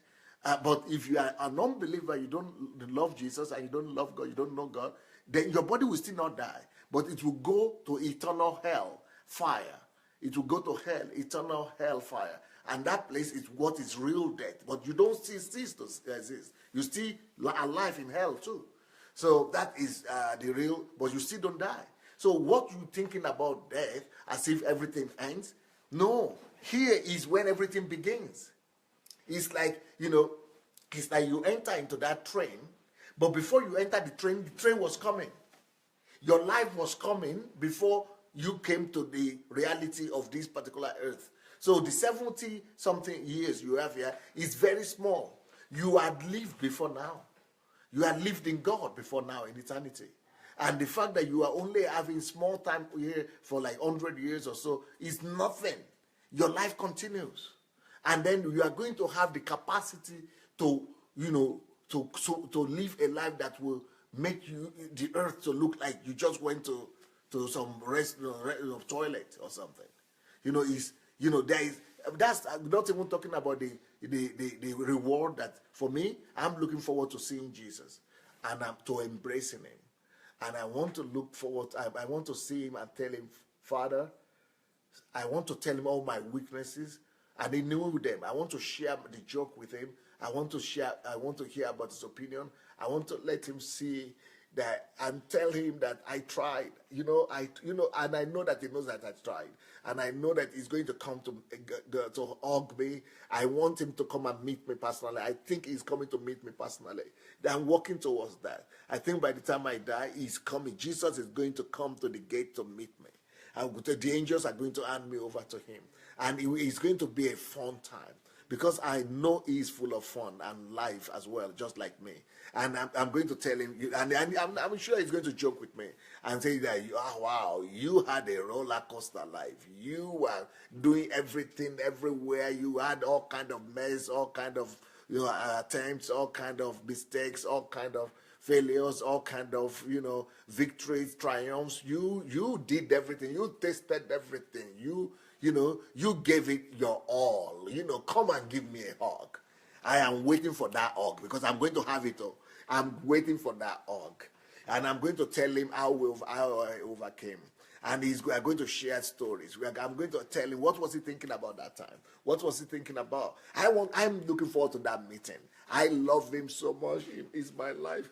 B: But if you are a non-believer, you don't love Jesus and you don't love God, you don't know God, then your body will still not die. But it will go to eternal hell, fire. It will go to hell, eternal hell fire. And that place is what is real death. But you don't cease to exist. You still alive in hell too. So that is the real, but you still don't die. So what you thinking about death as if everything ends? No. Here is when everything begins. It's like, it's like you enter into that train, but before you enter the train was coming. Your life was coming before you came to the reality of this particular earth. So the 70-something years you have here is very small. You had lived before now. You had lived in God before now in eternity. And the fact that you are only having small time here for like 100 years or so is nothing. Your life continues. And then you are going to have the capacity to, to live a life that will make the earth to look like you just went to some toilet or something. That's not even talking about the reward that, for me, I'm looking forward to seeing Jesus and I'm to embracing him. And I want to look forward, I want to see him and tell him, Father, I want to tell him all my weaknesses and he knew them. I want to share the joke with him. I want to hear about his opinion. I want to let him see that and tell him that I tried, and I know that he knows that I tried, and I know that he's going to come to hug me. I want him to come and meet me personally. I think he's coming to meet me personally. I'm working towards that. I think by the time I die, he's coming. Jesus is going to come to the gate to meet me. The angels are going to hand me over to him, and it's going to be a fun time. Because I know he's full of fun and life as well, just like me. And I'm going to tell him, and I'm sure he's going to joke with me and say that, wow, you had a roller coaster life. You were doing everything everywhere. You had all kind of mess, all kind of attempts, all kind of mistakes, all kind of failures, all kind of victories, triumphs. You did everything. You tasted everything. You gave it your all. Come and give me a hug. I am waiting for that hug because I'm going to have it all. I'm waiting for that hug. And I'm going to tell him how I overcame. And we are going to share stories. I'm going to tell him what was he thinking about that time. What was he thinking about? I'm looking forward to that meeting. I love him so much. He's my life.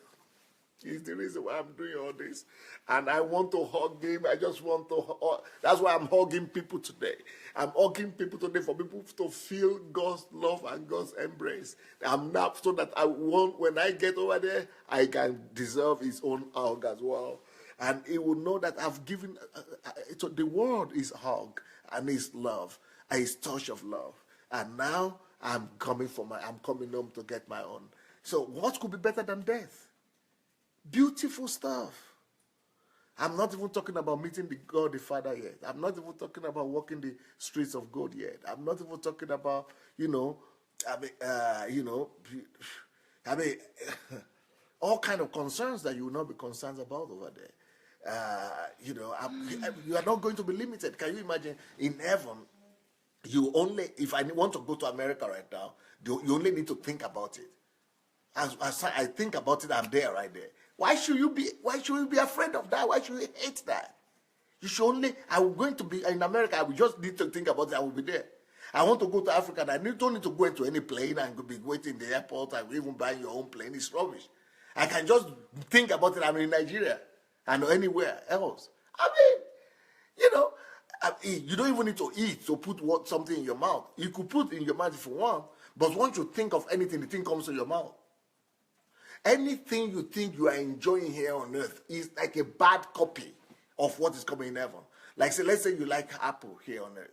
B: He's the reason why I'm doing all this. And I want to hug him. I just want to that's why I'm hugging people today. I'm hugging people today for people to feel God's love and God's embrace. I'm not so that when I get over there, I can deserve his own hug as well. And he will know that I've given the world his hug and his love, and his touch of love. And now I'm coming home to get my own. So what could be better than death? Beautiful stuff. I'm not even talking about meeting the God the Father yet. I'm not even talking about walking the streets of gold yet. I'm not even talking about, all kind of concerns that you will not be concerned about over there. You are not going to be limited. Can you imagine in heaven? If I want to go to America right now, you only need to think about it. As I think about it, I'm there right there. Why should you be afraid of that? Why should you hate that? I'm going to be in America. I will just need to think about it. I will be there. I want to go to Africa. I don't need to go into any plane and be waiting in the airport and even buying your own plane. It's rubbish. I can just think about it. I'm in Nigeria and anywhere else. You don't even need to eat to put something in your mouth. You could put in your mouth if you want, but once you think of anything, the thing comes to your mouth. Anything you think you are enjoying here on earth is like a bad copy of what is coming in heaven. Like, let's say you like apple here on earth.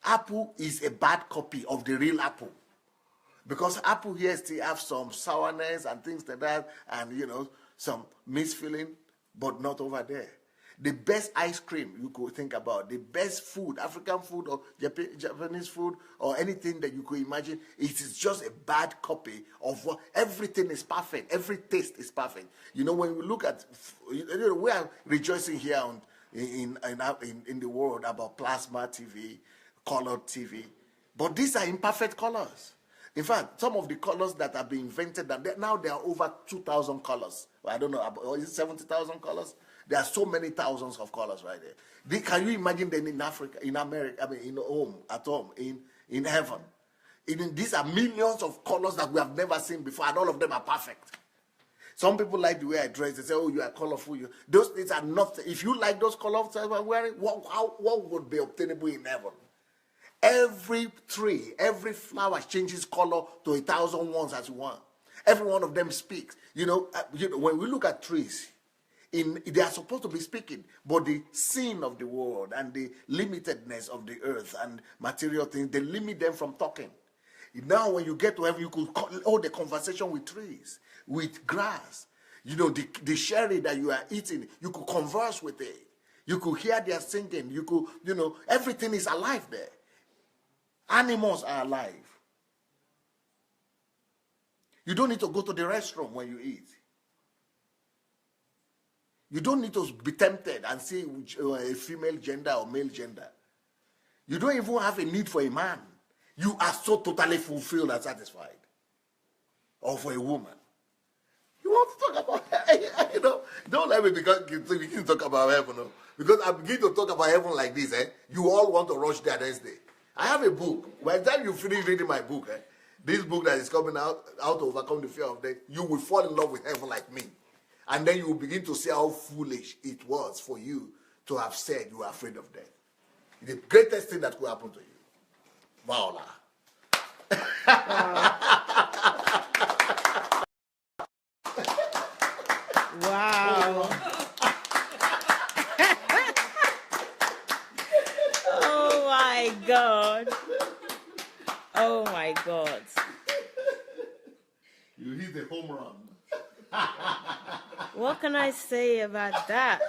B: Apple is a bad copy of the real apple. Because apple here still have some sourness and things like that, and, some misfeeling, but not over there. The best ice cream you could think about, the best food, African food or Japanese food or anything that you could imagine, it is just a bad copy of what everything is perfect. Every taste is perfect. When we look at, we are rejoicing here in the world about plasma TV, colored TV, but these are imperfect colors. In fact, some of the colors that have been invented, now there are over 2,000 colors. I don't know, is it 70,000 colors? There are so many thousands of colors right there. Can you imagine them in Africa, in America, at home, in heaven? These are millions of colors that we have never seen before, and all of them are perfect. Some people like the way I dress. They say, oh, you are colorful. Those things are not. If you like those colors I'm wearing, what would be obtainable in heaven? Every tree, every flower changes color to 1,000 ones as one. Every one of them speaks. When we look at trees, they are supposed to be speaking, but the sin of the world and the limitedness of the earth and material things, they limit them from talking. Now, when you get to heaven, you could hold a conversation with trees, with grass. The sherry that you are eating, you could converse with it. You could hear their singing. You could, everything is alive there. Animals are alive. You don't need to go to the restroom when you eat. You don't need to be tempted and see a female gender or male gender. You don't even have a need for a man. You are so totally fulfilled and satisfied. Or for a woman. You want to talk about, don't let me begin to talk about heaven. No? Because I begin to talk about heaven like this, you all want to rush there next day. I have a book. By the time you finish reading my book, this book that is coming out, How to Overcome the Fear of Death, you will fall in love with heaven like me. And then you will begin to see how foolish it was for you to have said you are afraid of death. The greatest thing that could happen to you. Voila.
A: Wow. Oh my God. Oh my God.
B: You hit the home run.
A: What can I say about that?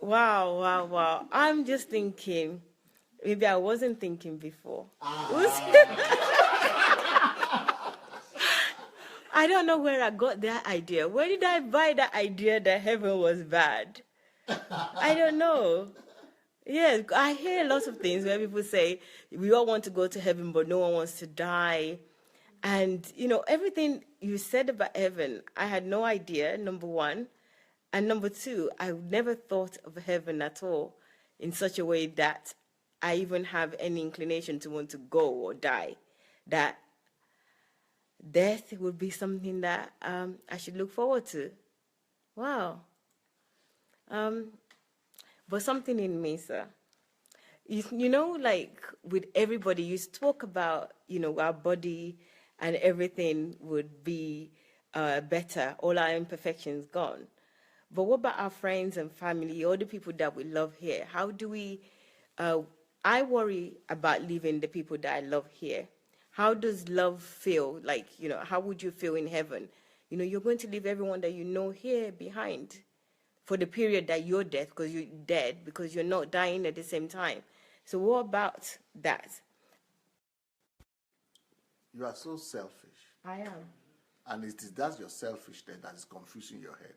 A: Wow. I'm just thinking, maybe I wasn't thinking before. I don't know where I got that idea. Where did I buy that idea that heaven was bad? I don't know. Yes, I hear lots of things where people say, we all want to go to heaven, but no one wants to die. And, everything you said about heaven, I had no idea, number one. And number two, I never thought of heaven at all in such a way that I even have any inclination to want to go or die. That death would be something that I should look forward to. Wow. But something in me, sir. Like with everybody, you talk about, our body and everything would be better, all our imperfections gone. But what about our friends and family, all the people that we love here? How do we, I worry about leaving the people that I love here. how does love feel? Like, how would you feel in heaven? You're going to leave everyone that you know here behind for the period that you're dead because you're not dying at the same time. So what about that?
B: You are so selfish.
A: I am.
B: And that's your selfishness that is confusing your head.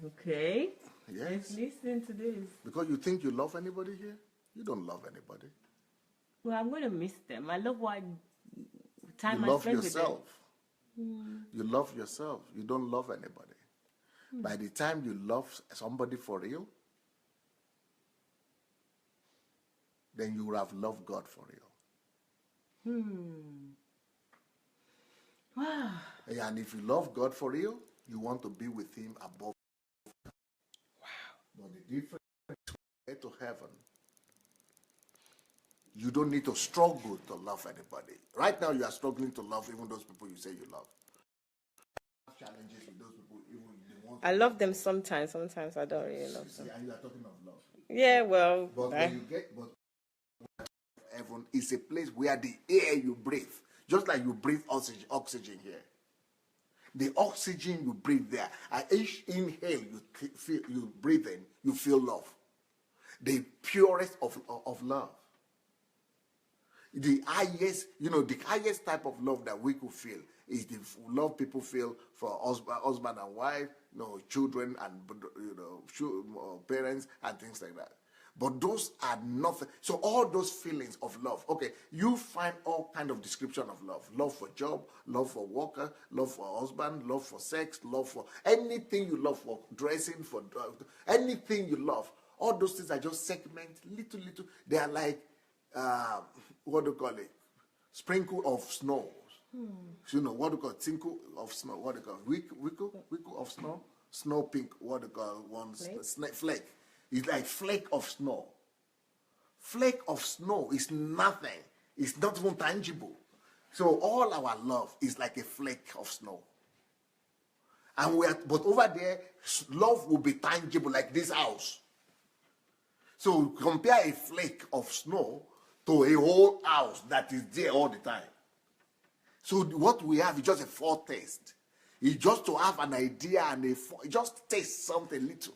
A: Okay.
B: Yes.
A: Let's listen to this.
B: Because you think you love anybody here? You don't love anybody.
A: Well, I'm going to miss them. I love what time
B: you
A: I
B: love
A: spend
B: yourself.
A: with them.
B: You love yourself. You don't love anybody. By the time you love somebody for real, then you would have loved God for real.
A: Wow.
B: And if you love God for real, you want to be with him above.
A: Wow.
B: But the difference is get to heaven, you don't need to struggle to love anybody. Right now, you are struggling to love even those people you say you love. Challenges with those people, even the ones
A: I love them sometimes. Sometimes I don't really love them.
B: and you are talking of love.
A: Yeah, well.
B: But when you get, heaven is a place where the air you breathe, just like you breathe oxygen here. The oxygen you breathe there, at each inhale you breathe in, you feel love. The purest of love. The highest type of love that we could feel is the love people feel for husband and wife, children and parents and things like that. But those are nothing. So all those feelings of love, okay, you find all kind of description of love. Love for job, love for worker, love for husband, love for sex, love for anything you love, for dressing, for anything you love. All those things are just segments, little. They are like, what do you call it? Sprinkle of snow. What do you call it? Tinkle of snow. What do you call it? Wickle of snow? Snow pink. What do you call it? One flake. It's like flake of snow. Flake of snow is nothing. It's not even tangible. So all our love is like a flake of snow. But over there, love will be tangible like this house. So compare a flake of snow to a whole house that is there all the time. So what we have is just a foretaste. It's just to have an idea and just taste something little.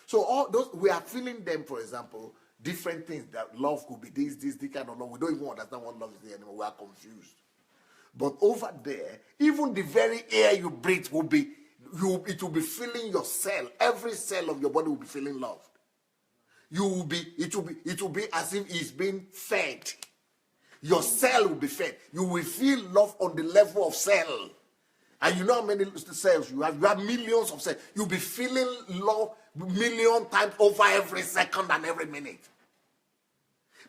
B: So all those, we are feeling them, for example, different things that love could be this kind of love. We don't even understand what love is anymore. We are confused. But over there, even the very air you breathe will be, it will be filling your cell. Every cell of your body will be feeling loved. It will be as if it's being fed. Your cell will be fed. You will feel love on the level of cell. And you know how many cells you have? You have millions of cells. You'll be feeling love million times over every second and every minute.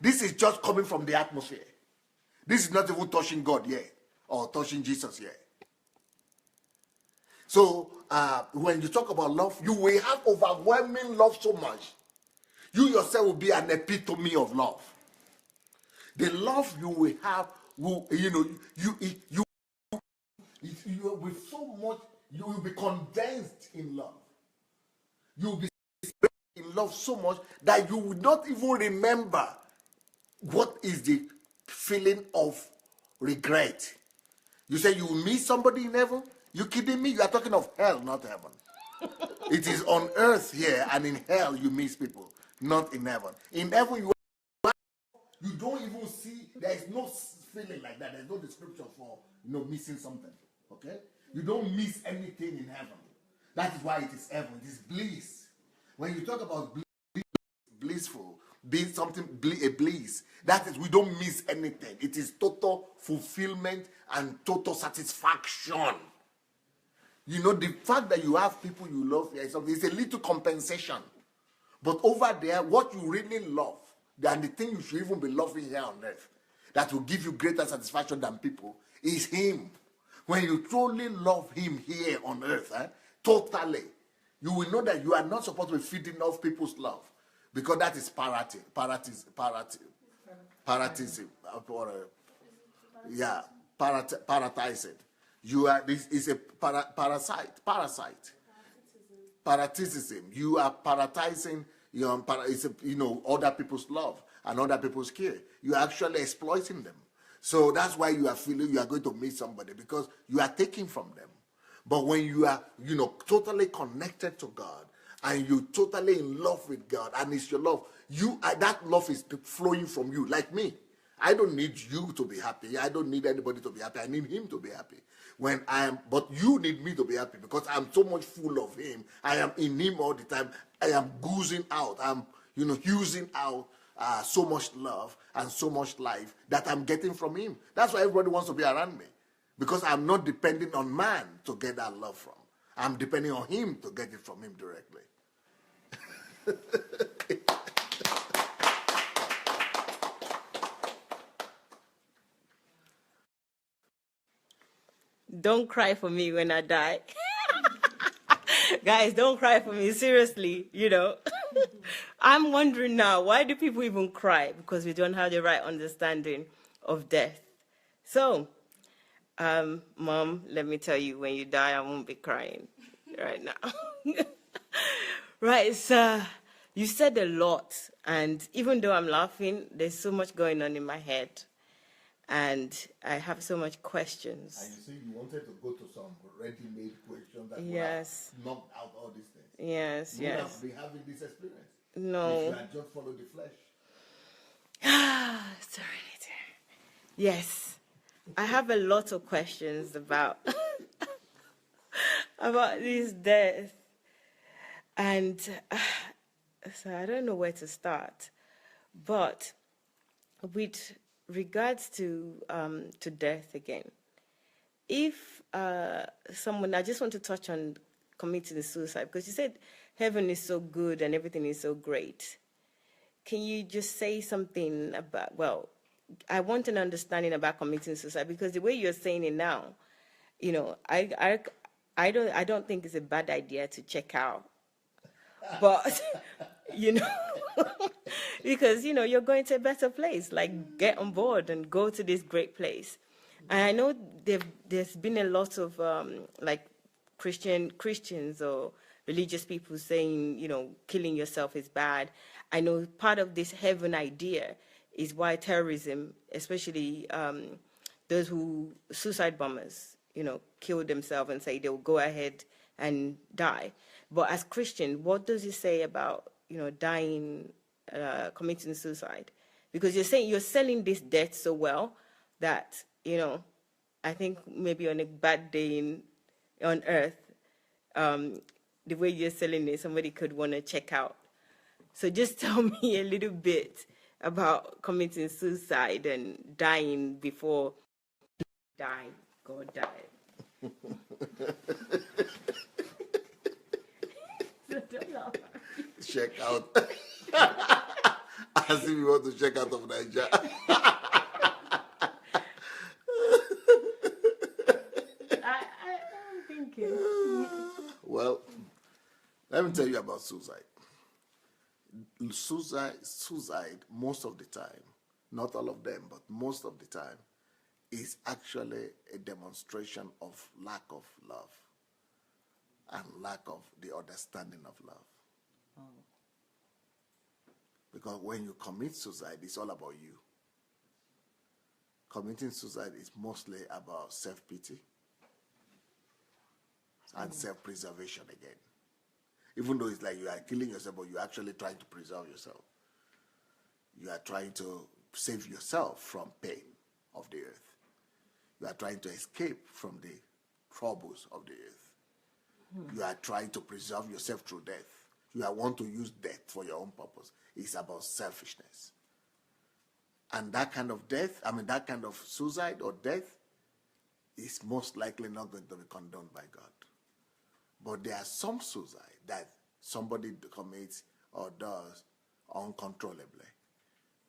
B: This is just coming from the atmosphere. This is not even touching God yet or touching Jesus yet. So when you talk about love, you will have overwhelming love so much. You yourself will be an epitome of love. The love you will have will, you will be so much, you will be condensed in love. You will be in love so much that you will not even remember what is the feeling of regret. You say you will meet somebody in heaven? You kidding me? You are talking of hell, not heaven. It is on earth here, and in hell you meet people, not in heaven. In heaven you don't even see, there is no feeling like that. There's no description for missing something. Okay? You don't miss anything in heaven. That is why it is heaven. It is bliss. When you talk about blissful, being something a bliss, that is, we don't miss anything. It is total fulfillment and total satisfaction. The fact that you have people you love here is a little compensation. But over there, what you really love, and the thing you should even be loving here on earth, that will give you greater satisfaction than people, is Him. When you truly love Him here on earth, totally, you will know that you are not supposed to be feeding off people's love, because that is paratism. Paratizing. This is a parasite. Paraticism. You are paratizing other people's love and other people's care. You are actually exploiting them. So that's why you are feeling you are going to meet somebody, because you are taking from them. But when you are, totally connected to God, and you totally in love with God, and it's your love, that love is flowing from you. Like me, I don't need you to be happy. I don't need anybody to be happy. I need him to be happy. But you need me to be happy, because I'm so much full of him. I am in him all the time. I am oozing out. I'm, using out so much love and so much life that I'm getting from him. That's why everybody wants to be around me, because I'm not depending on man to get that love from. I'm depending on him to get it from him directly.
A: Don't cry for me when I die. Guys, don't cry for me, seriously, I'm wondering now, why do people even cry? Because we don't have the right understanding of death. So, Mom, let me tell you, when you die, I won't be crying right now. Right, so you said a lot, and even though I'm laughing, there's so much going on in my head, and I have so much questions.
B: And you see, you wanted to go to some ready-made questions that
A: yes.
B: would have knocked out all these things.
A: Yes,
B: you
A: yes.
B: would have been having this experience.
A: No.
B: If you had just followed the flesh.
A: Serenity. Yes. I have a lot of questions about this death. And so I don't know where to start. But with regards to death again, if someone, I just want to touch on committing suicide, because you said heaven is so good and everything is so great. Can you just say something about, well, I want an understanding about committing suicide, because the way you're saying it now, I don't think it's a bad idea to check out. But, because, you're going to a better place, like get on board and go to this great place. And I know there's been a lot of, like, Christians or religious people saying, killing yourself is bad. I know part of this heaven idea is why terrorism, especially those who, suicide bombers, kill themselves and say they'll go ahead and die. But as Christian, what does it say about, dying, committing suicide? Because you're saying you're selling this death so well that, I think maybe on a bad day on earth, the way you're selling it, somebody could want to check out. So just tell me a little bit about committing suicide and dying before die. God died.
B: Check out. As if you want to check out of Nigeria.
A: I'm thinking.
B: Well, let me tell you about suicide. Suicide, most of the time, not all of them, but most of the time, is actually a demonstration of lack of love and lack of the understanding of love. Oh. Because when you commit suicide, it's all about you. Committing suicide is mostly about self-pity and self-preservation again. Even though it's like you are killing yourself, but you're actually trying to preserve yourself. You are trying to save yourself from pain of the earth. You are trying to escape from the troubles of the earth. You are trying to preserve yourself through death. You want to use death for your own purpose. It's about selfishness. And that kind of death, that kind of suicide or death is most likely not going to be condoned by God. But there are some suicide that somebody commits or does uncontrollably.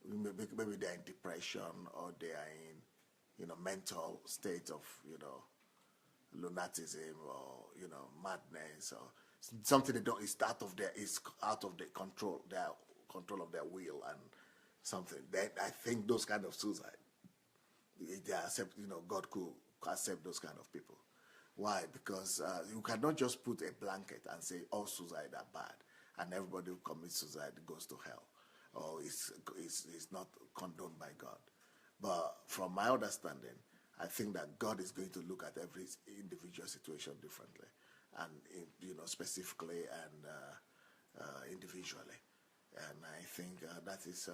B: Maybe they're in depression or they are in, mental state of, lunatism or, madness or something they don't, is out of the control of their will and something. Then I think those kind of suicide, they accept, God could accept those kind of people. Why? Because you cannot just put a blanket and say all suicide are bad and everybody who commits suicide goes to hell or is not condoned by God. But from my understanding, I think that God is going to look at every individual situation differently, and specifically and individually. And I think that is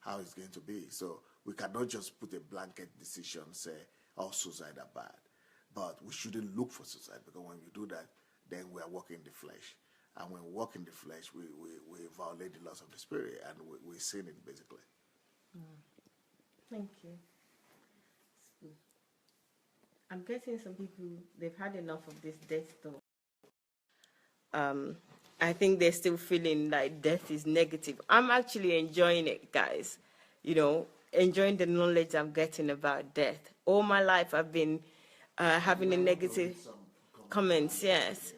B: how it's going to be. So we cannot just put a blanket decision, say all suicide are bad. But we shouldn't look for suicide, because when we do that, then we are walking the flesh. And when we walk in the flesh, we violate the laws of the spirit, and we sin it, basically.
A: Thank you. I'm getting some people, they've had enough of this death talk. I think they're still feeling like death is negative. I'm actually enjoying it, guys. Enjoying the knowledge I'm getting about death. All my life I've been having a negative comments, yes.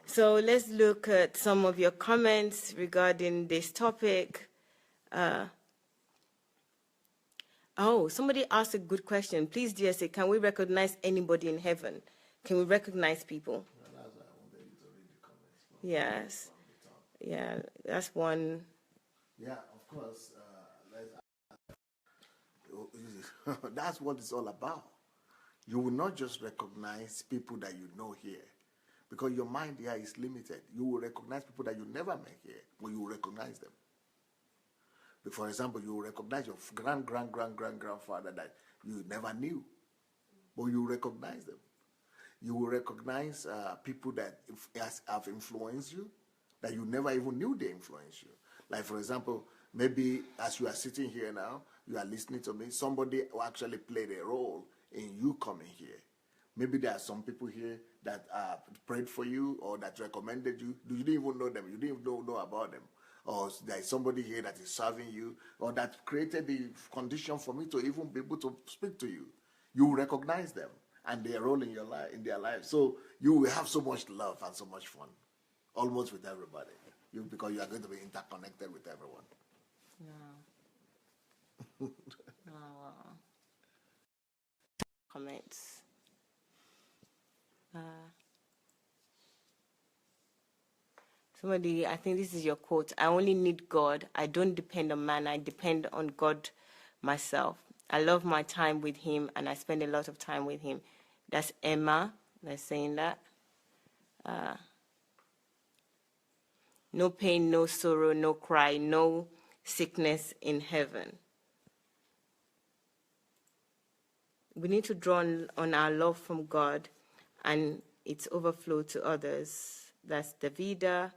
A: So let's look at some of your comments regarding this topic. Somebody asked a good question. Please, dear, say, can we recognize anybody in heaven? Can we recognize people? Yes. Yeah, that's one.
B: Yeah, of course. That's what it's all about. You will not just recognize people that you know here, because your mind here is limited. You will recognize people that you never met here, but you will recognize them. But for example, you will recognize your grandfather that you never knew, but you will recognize them. You will recognize people that have influenced you, that you never even knew they influenced you. Like, for example, maybe as you are sitting here now, you are listening to me, somebody who actually played a role in you coming here. Maybe there are some people here that prayed for you, or that recommended you. You didn't even know them. You didn't even know about them. Or there is somebody here that is serving you, or that created the condition for me to even be able to speak to you. You will recognize them and their role in their life. So you will have so much love and so much fun, almost with everybody, because you are going to be interconnected with everyone.
A: Yeah. Wow. Comments. Somebody, I think this is your quote. I only need God. I don't depend on man. I depend on God myself. I love my time with him, and I spend a lot of time with him. That's Emma that's saying that. No pain, no sorrow, no cry, no sickness in heaven. We need to draw on our love from God and its overflow to others. That's Davida.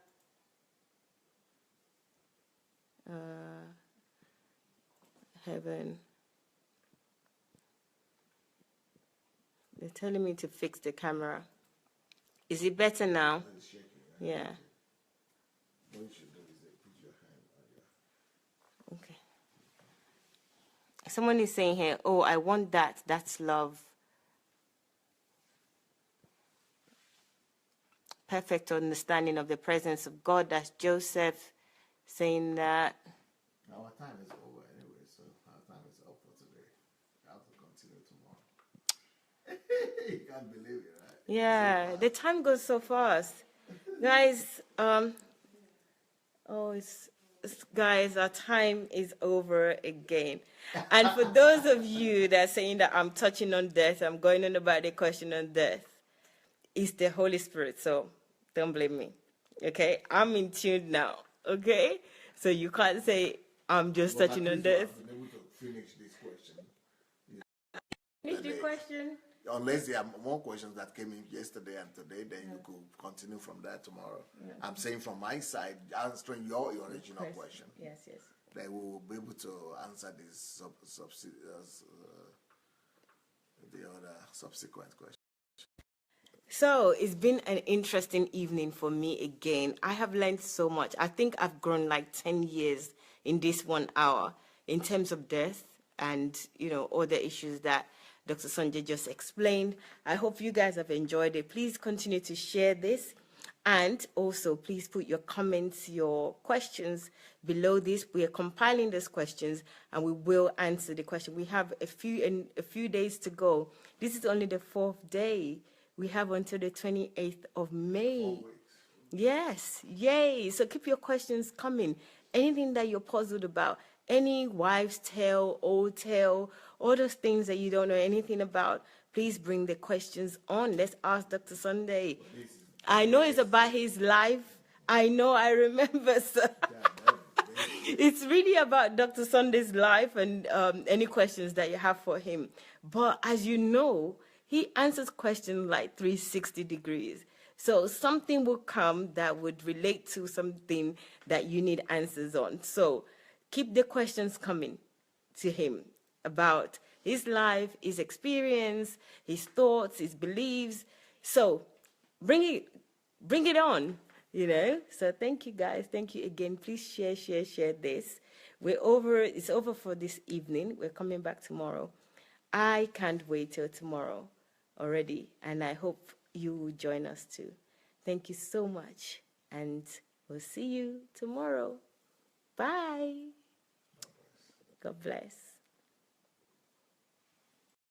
A: Heaven. They're telling me to fix the camera. Is it better now?
B: It's shaking, right?
A: Yeah.
B: What you should do is put your hand on your...
A: Okay. Someone is saying here, oh, I want that. That's love. Perfect understanding of the presence of God. That's Joseph saying that.
B: Our time is over anyway, so our time is up for today. I have to continue tomorrow. You can't believe it, right?
A: Yeah, the time goes so fast. Guys, guys, our time is over again. And for those of you that are saying that I'm touching on death, I'm going on about the question on death, it's the Holy Spirit, so don't blame me, okay? I'm in tune now, okay? So you can't say I'm just touching on death.
B: I've been able to finish this question.
A: Finish the question?
B: Unless there are more questions that came in yesterday and today, then you could continue from there tomorrow. Yeah. I'm saying from my side, answering your original question.
A: Yes, yes.
B: Then we will be able to answer this the other subsequent question.
A: So it's been an interesting evening for me again. I have learned so much. I think I've grown like 10 years in this 1 hour in terms of death and, other issues that Dr. Sandey just explained. I hope you guys have enjoyed it. Please continue to share this. And also, please put your comments, your questions below this. We are compiling these questions, and we will answer the question. We have a few days to go. This is only the 4th day. We have until the 28th of May. Yes, yay. So keep your questions coming. Anything that you're puzzled about, any wives' tale, old tale, all those things that you don't know anything about, please bring the questions on. Let's ask Dr. Sandei. I know it's about his life. I know, I remember, sir. It's really about Dr. Sandei's life and any questions that you have for him. But as you know, he answers questions like 360 degrees. So something will come that would relate to something that you need answers on. So keep the questions coming to him about his life, his experience, his thoughts, his beliefs. So bring it on, you know. So thank you, guys. Thank you again. Please share this. It's over for this evening. We're coming back tomorrow. I can't wait till tomorrow already, and I hope you will join us too. Thank you so much, and we'll see you tomorrow. Bye. God bless.